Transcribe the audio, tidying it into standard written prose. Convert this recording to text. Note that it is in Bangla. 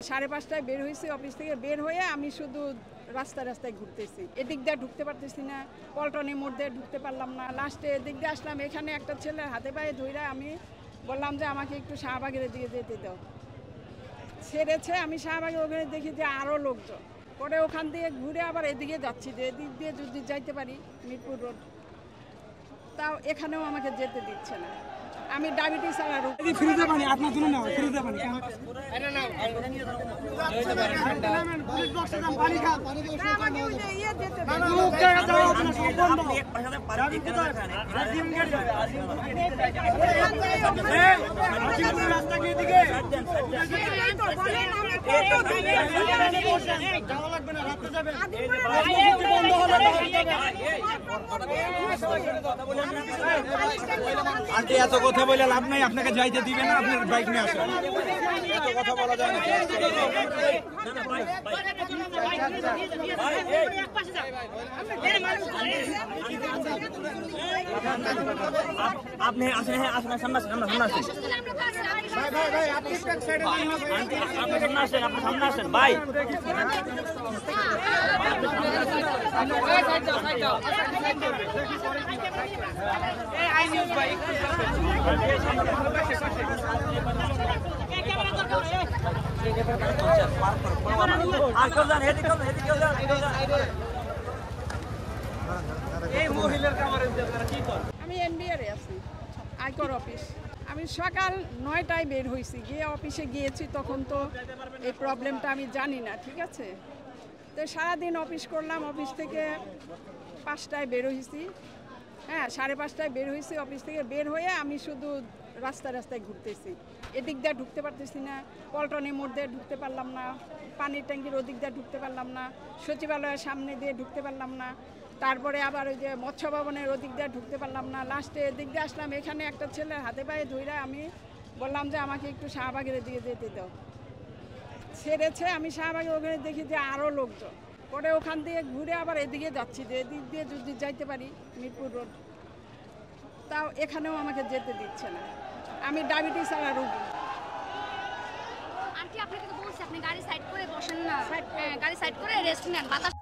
5:30টায় বের হয়েছি অফিস থেকে, বের হয়ে আমি শুধু রাস্তায় রাস্তায় ঘুরতেছি। এদিক দিয়ে ঢুকতে পারতেছি না, পল্টনের মধ্যে ঢুকতে পারলাম না। লাস্টে এদিক দিয়ে আসলাম, এখানে একটা ছেলের হাতে পায়ে ধরে আমি বললাম যে আমাকে একটু শাহবাগের দিকে যেতে দাও। ছেড়েছে, আমি শাহবাগের ওখানে দেখি যে আরও লোকজন। পরে ওখান দিয়ে ঘুরে আবার এদিকে যাচ্ছি, যে এদিক দিয়ে যদি যাইতে পারি মিরপুর রোড, তাও এখানেও আমাকে যেতে দিচ্ছে না। আমি ডায়াবেটিস আর ফ্রিজে পানি আপনার জন্য না, ফ্রিজে পানি আন্টি এত কথা বলে লাভ নাই, আপনাকে যাইতে দিবে না, আপনার বাইক নিয়ে আসেন। এত কথা বলা যায় না। আপনি আসেন, হ্যাঁ আসেন, সামনে আসেন, আমরা সামনে আসেন। আপনি সামনে আসেন, আপনি সামনে আসেন ভাই। আমি এনবিআরে আছি, আয়কর অফিস। আমি সকাল 9টায় বের হয়েছি, গিয়ে অফিসে গিয়েছি, তখন তো এই প্রবলেমটা আমি জানি না, ঠিক আছে। তো সারাদিন অফিস করলাম, অফিস থেকে 5টায় বের হয়েছি, হ্যাঁ 5:30টায় বের হয়েছি অফিস থেকে। বের হয়ে আমি শুধু রাস্তায় রাস্তায় ঘুরতেছি। এদিক দিয়ে ঢুকতে পারতেছি না, পল্টনের মধ্যে ঢুকতে পারলাম না, পানির ট্যাঙ্কির ওদিক দিয়ে ঢুকতে পারলাম না, সচিবালয়ের সামনে দিয়ে ঢুকতে পারলাম না, তারপরে আবার ওই যে মৎস্য ভবনের ওদিক দিয়ে ঢুকতে পারলাম না। লাস্টে এদিক দিয়ে আসলাম, এখানে একটা ছেলের হাতে পায়ে ধরে আমি বললাম যে আমাকে একটু শাহবাগের দিকে যেতে দাও। ছেড়েছে, আমি শাহবাগের ওখানে দেখি যে আরও লোকজন। পরে ওখান দিয়ে ঘুরে আবার এদিকে যাচ্ছি, যে এদিক দিয়ে যদি যাইতে পারি মিরপুর রোড, তাও এখানেও আমাকে যেতে দিচ্ছে না। আমি ডায়াবেটিস আর রোগী। আন্টি আপনাকে তো বলছি আপনি গাড়ি সাইড করে বসেন না, গাড়ি সাইড করে রেস্ট নেন, বাতাস